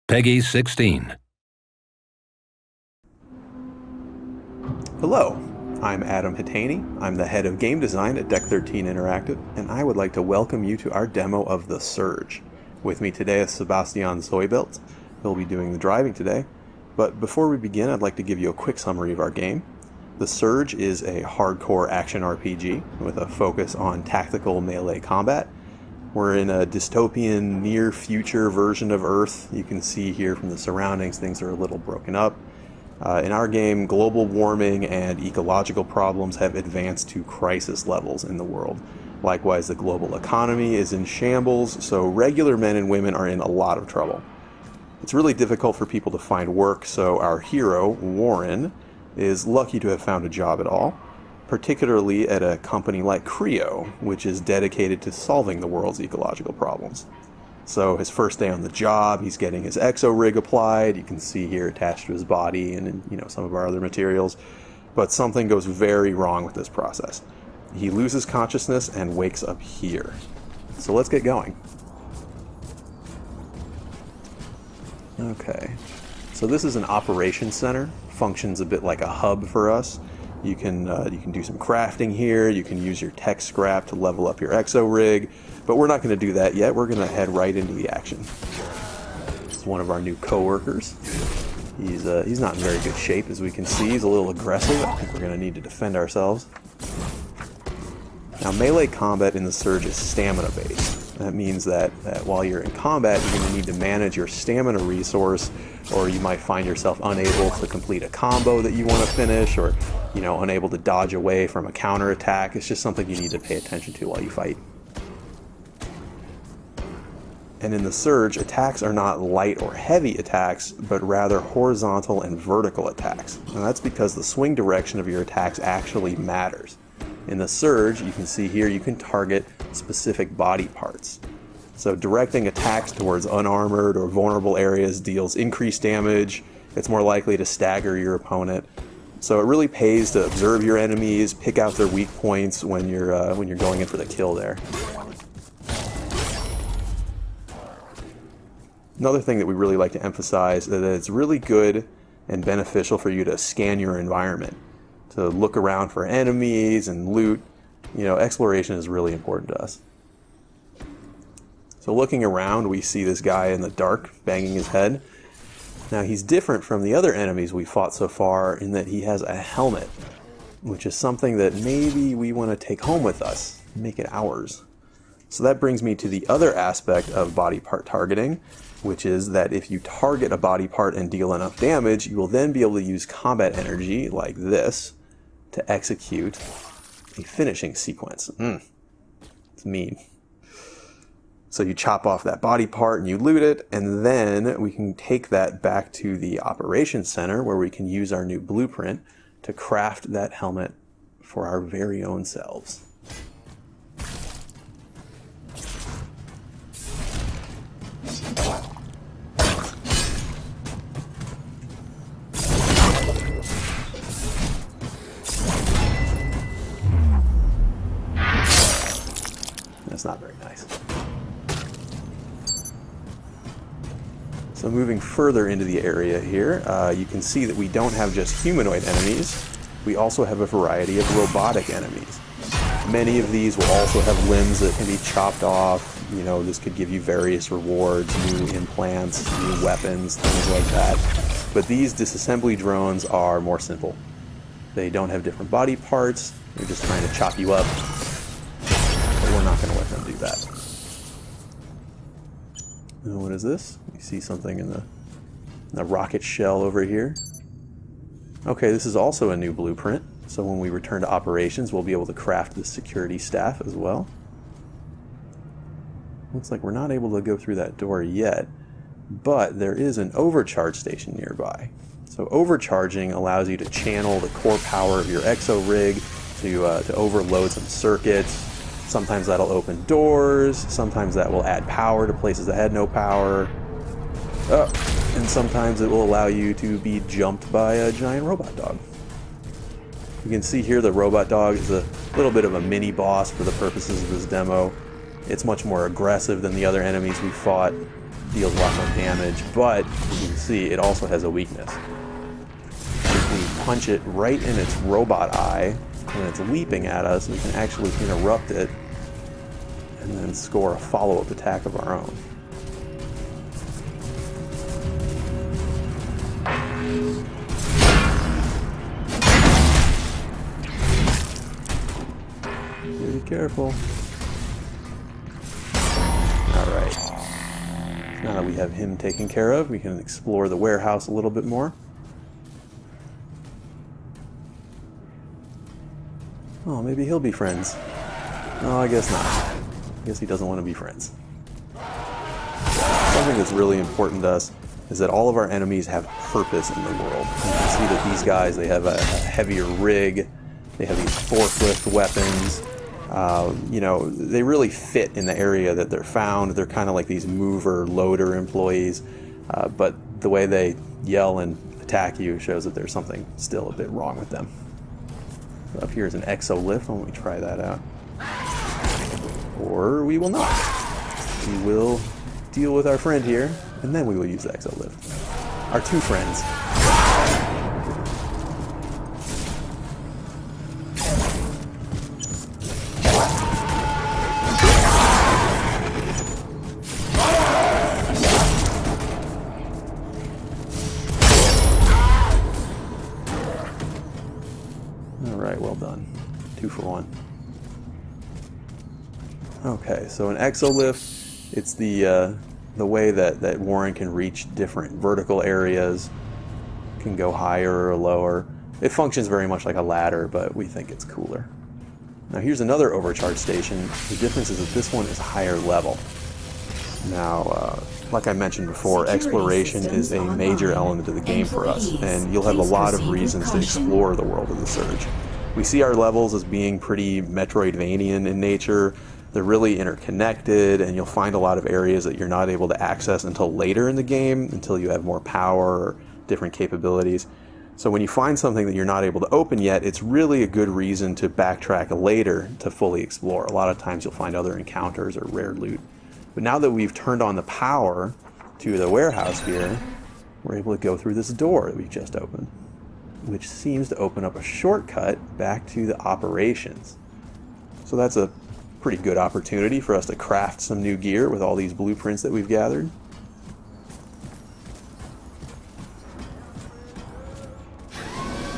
Peggy 16. Hello, I'm Adam Hitaney. I'm the head of game design at Deck 13 Interactive, and I would like to welcome you to our demo of The Surge. With me today is Sebastian Zoibelt. He'll be doing the driving today. But before we begin, I'd like to give you a quick summary of our game. The Surge is a hardcore action RPG with a focus on tactical melee combat. We're in a dystopian near-future version of Earth. You can see here from the surroundings, things are a little broken up. In our game, global warming and ecological problems have advanced to crisis levels in the world. Likewise, the global economy is in shambles, so regular men and women are in a lot of trouble. It's really difficult for people to find work, so our hero, Warren, is lucky to have found a job at all, particularly at a company like Creo, which is dedicated to solving the world's ecological problems. So his first day on the job, he's getting his exo rig applied. You can see here attached to his body and some of our other materials. But something goes very wrong with this process. He loses consciousness and wakes up here. So let's get going. Okay, so this is an operations center. Functions a bit like a hub for us. You can do some crafting here. You can use your tech scrap to level up your exo rig, but we're not going to do that yet. We're going to head right into the action. This is one of our new co-workers. He's not in very good shape, as we can see. He's a little aggressive. I think we're going to need to defend ourselves. Now, melee combat in the Surge is stamina based. That means that while you're in combat, you're going to need to manage your stamina resource, or you might find yourself unable to complete a combo that you want to finish, or unable to dodge away from a counterattack. It's just something you need to pay attention to while you fight. And in the Surge, attacks are not light or heavy attacks, but rather horizontal and vertical attacks. And that's because the swing direction of your attacks actually matters. In the Surge, you can see here, you can target specific body parts. So directing attacks towards unarmored or vulnerable areas deals increased damage. It's more likely to stagger your opponent. So it really pays to observe your enemies, pick out their weak points when you're going in for the kill there. Another thing that we really like to emphasize is that it's really good and beneficial for you to scan your environment, to look around for enemies and loot. Exploration is really important to us. So looking around, we see this guy in the dark banging his head. Now he's different from the other enemies we fought so far in that he has a helmet, which is something that maybe we want to take home with us, make it ours. So that brings me to the other aspect of body part targeting, which is that if you target a body part and deal enough damage, you will then be able to use combat energy like this to execute a finishing sequence. It's mean. So you chop off that body part and you loot it, and then we can take that back to the operations center where we can use our new blueprint to craft that helmet for our very own selves. That's not very nice. So moving further into the area here, you can see that we don't have just humanoid enemies. We also have a variety of robotic enemies. Many of these will also have limbs that can be chopped off. This could give you various rewards, new implants, new weapons, things like that. But these disassembly drones are more simple. They don't have different body parts. They're just trying to chop you up. But we're not going to let them do that. And what is this? You see something in the rocket shell over here. Okay, this is also a new blueprint. So when we return to operations, we'll be able to craft the security staff as well. Looks like we're not able to go through that door yet, but there is an overcharge station nearby. So overcharging allows you to channel the core power of your exo rig to overload some circuits. Sometimes that'll open doors, sometimes that will add power to places that had no power. And sometimes it will allow you to be jumped by a giant robot dog. You can see here the robot dog is a little bit of a mini boss for the purposes of this demo. It's much more aggressive than the other enemies we fought. deals lots of damage, but as you can see, it also has a weakness. If we punch it right in its robot eye when it's leaping at us, we can actually interrupt it and then score a follow-up attack of our own. Be careful. Alright. Now that we have him taken care of, we can explore the warehouse a little bit more. Oh, maybe he'll be friends. No, I guess not. I guess he doesn't want to be friends. Something that's really important to us is that all of our enemies have purpose in the world. You can see that these guys, they have a heavier rig, they have these forklift weapons. You know, they really fit in the area that they're found. They're kind of like these mover, loader employees, but the way they yell and attack you shows that there's something still a bit wrong with them. So up here is an exo lift. Why don't we try that out? Or we will not. We will deal with our friend here, and then we will use the exo lift. Our two friends. Alright, well done. 2 for 1. Okay, so an exolift, it's the way that Warren can reach different vertical areas, can go higher or lower. It functions very much like a ladder, but we think it's cooler. Now here's another overcharge station. The difference is that this one is higher level. Now, like I mentioned before, exploration is a major element of the game for us, and you'll have a lot of reasons to explore the world of the Surge. We see our levels as being pretty Metroidvanian in nature. They're really interconnected, and you'll find a lot of areas that you're not able to access until later in the game, until you have more power or different capabilities. So when you find something that you're not able to open yet, it's really a good reason to backtrack later to fully explore. A lot of times you'll find other encounters or rare loot. But now that we've turned on the power to the warehouse here, we're able to go through this door that we just opened, which seems to open up a shortcut back to the operations. So that's a pretty good opportunity for us to craft some new gear with all these blueprints that we've gathered.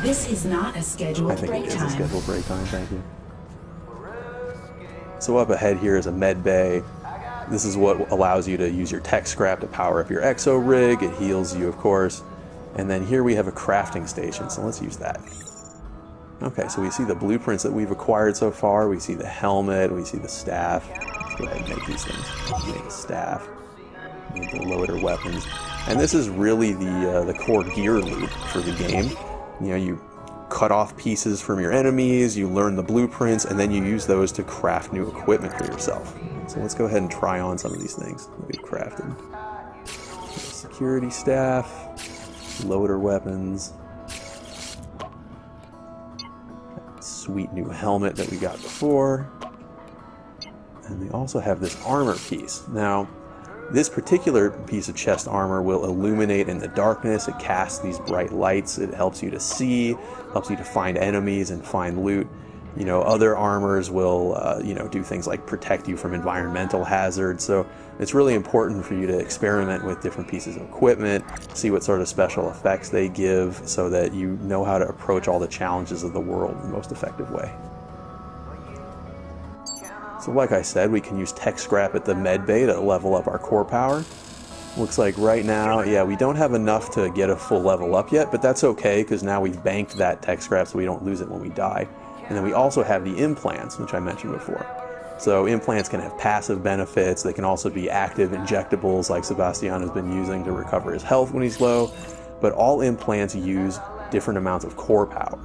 This is not a scheduled break time. I think it is a scheduled break time, thank you. So up ahead here is a med bay. This is what allows you to use your tech scrap to power up your exo rig. It heals you, of course. And then here we have a crafting station, so let's use that. Okay, so we see the blueprints that we've acquired so far. We see the helmet, we see the staff. Let's go ahead and make these things. Let's make a staff, make the loader weapons. And this is really the core gear loop for the game. You know, you cut off pieces from your enemies, you learn the blueprints, and then you use those to craft new equipment for yourself. So let's go ahead and try on some of these things that we've crafted. Security staff, loader weapons, sweet new helmet that we got before, and we also have this armor piece. Now, this particular piece of chest armor will illuminate in the darkness. It casts these bright lights. It helps you to see, helps you to find enemies and find loot. You know, other armors will, you know, do things like protect you from environmental hazards. So it's really important for you to experiment with different pieces of equipment, see what sort of special effects they give, so that you know how to approach all the challenges of the world in the most effective way. So like I said, we can use tech scrap at the med bay to level up our core power. Looks like right now, yeah, we don't have enough to get a full level up yet, but that's okay because now we've banked that tech scrap so we don't lose it when we die. And then we also have the implants, which I mentioned before. So implants can have passive benefits. They can also be active injectables like Sebastian has been using to recover his health when he's low. But all implants use different amounts of core power.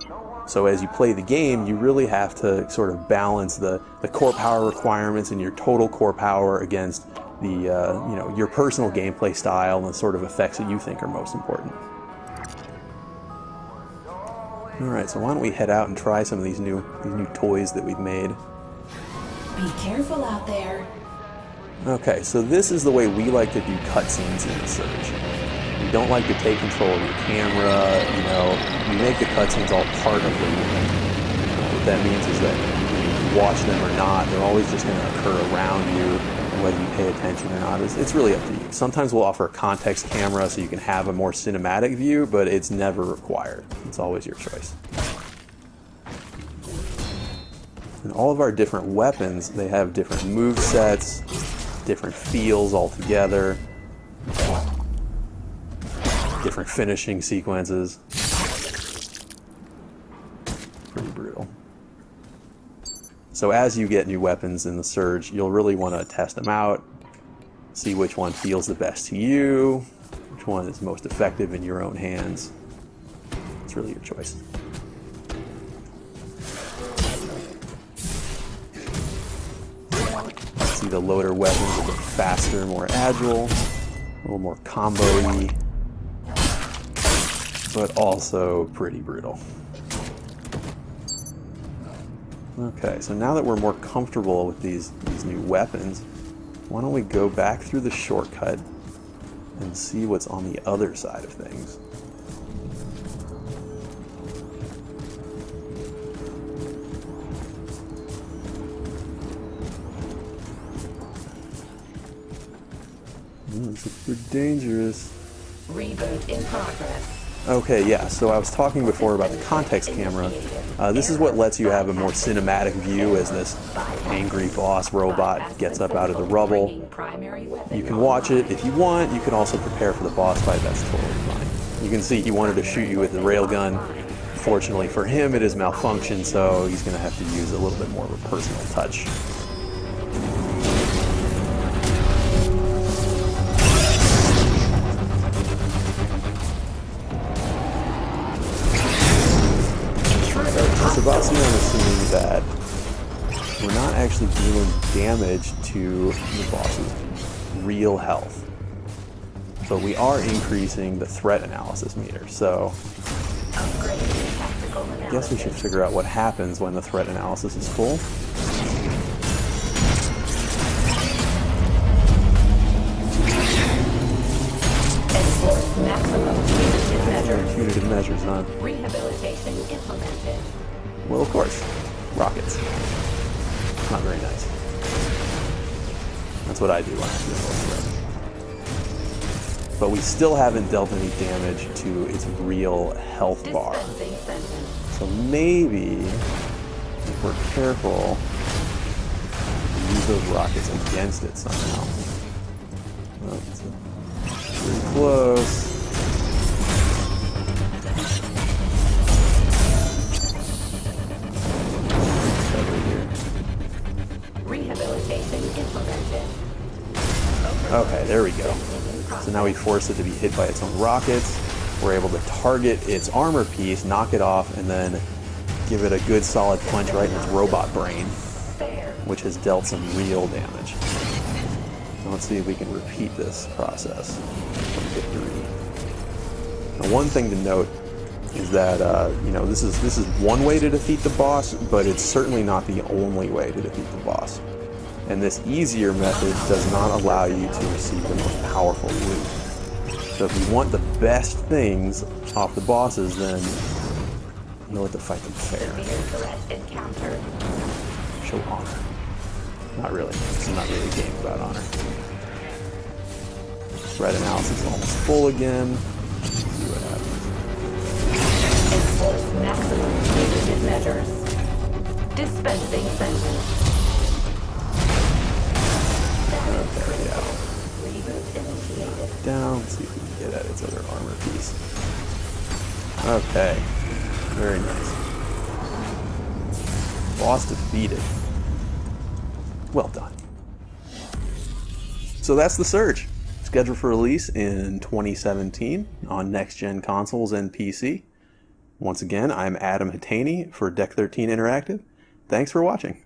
So as you play the game, you really have to sort of balance the core power requirements and your total core power against the you know, your personal gameplay style and the sort of effects that you think are most important. All right, so why don't we head out and try some of these new toys that we've made. Be careful out there. Okay, so this is the way we like to do cutscenes in the Surge. We don't like to take control of your camera, you know, we make the cutscenes all part of the movie. What that means is that you watch them or not, they're always just going to occur around you, and whether you pay attention or not, it's really up to you. Sometimes we'll offer a context camera so you can have a more cinematic view, but it's never required. It's always your choice. And all of our different weapons, they have different move sets, different feels altogether, different finishing sequences. Pretty brutal. So as you get new weapons in the Surge, you'll really want to test them out, see which one feels the best to you, which one is most effective in your own hands. It's really your choice. See, the loader weapons are a bit faster, more agile, a little more combo-y, but also pretty brutal. Okay, so now that we're more comfortable with these new weapons, why don't we go back through the shortcut and see what's on the other side of things. This is pretty dangerous. Reboot in progress. Okay, yeah, so I was talking before about the context camera. This is what lets you have a more cinematic view as this angry boss robot gets up out of the rubble. You can watch it if you want. You can also prepare for the boss fight. That's totally fine. You can see he wanted to shoot you with the railgun. Fortunately for him, it is malfunctioned, so he's going to have to use a little bit more of a personal touch. Sebastian is assuming that we're not actually dealing damage to the boss's real health, but we are increasing the threat analysis meter, so I guess we should figure out what happens when the threat analysis is full. Punitive measures, huh? Rehabilitation implemented. Well, of course. Rockets. Not very nice. That's what I do when I feel most threat. But we still haven't dealt any damage to its real health bar. So maybe, if we're careful, we can use those rockets against it somehow. Oh, it's pretty close. Okay, there we go. So now we force it to be hit by its own rockets. We're able to target its armor piece, knock it off, and then give it a good solid punch right in its robot brain, which has dealt some real damage. So let's see if we can repeat this process from victory. Now, one thing to note is that you know, this is one way to defeat the boss, but it's certainly not the only way to defeat the boss. And this easier method does not allow you to receive the most powerful loot. So if you want the best things off the bosses, then you'll have to fight them fair. Show honor. Not really. This is not really a game about honor. Threat analysis is almost full again. Let's see what happens. Maximum measures. Dispensing sentence. Okay, down. See if we can get at its other armor piece. Okay, very nice. Boss defeated. Well done. So that's the Surge. Scheduled for release in 2017 on next-gen consoles and PC. Once again, I'm Adam Hatani for Deck 13 Interactive. Thanks for watching.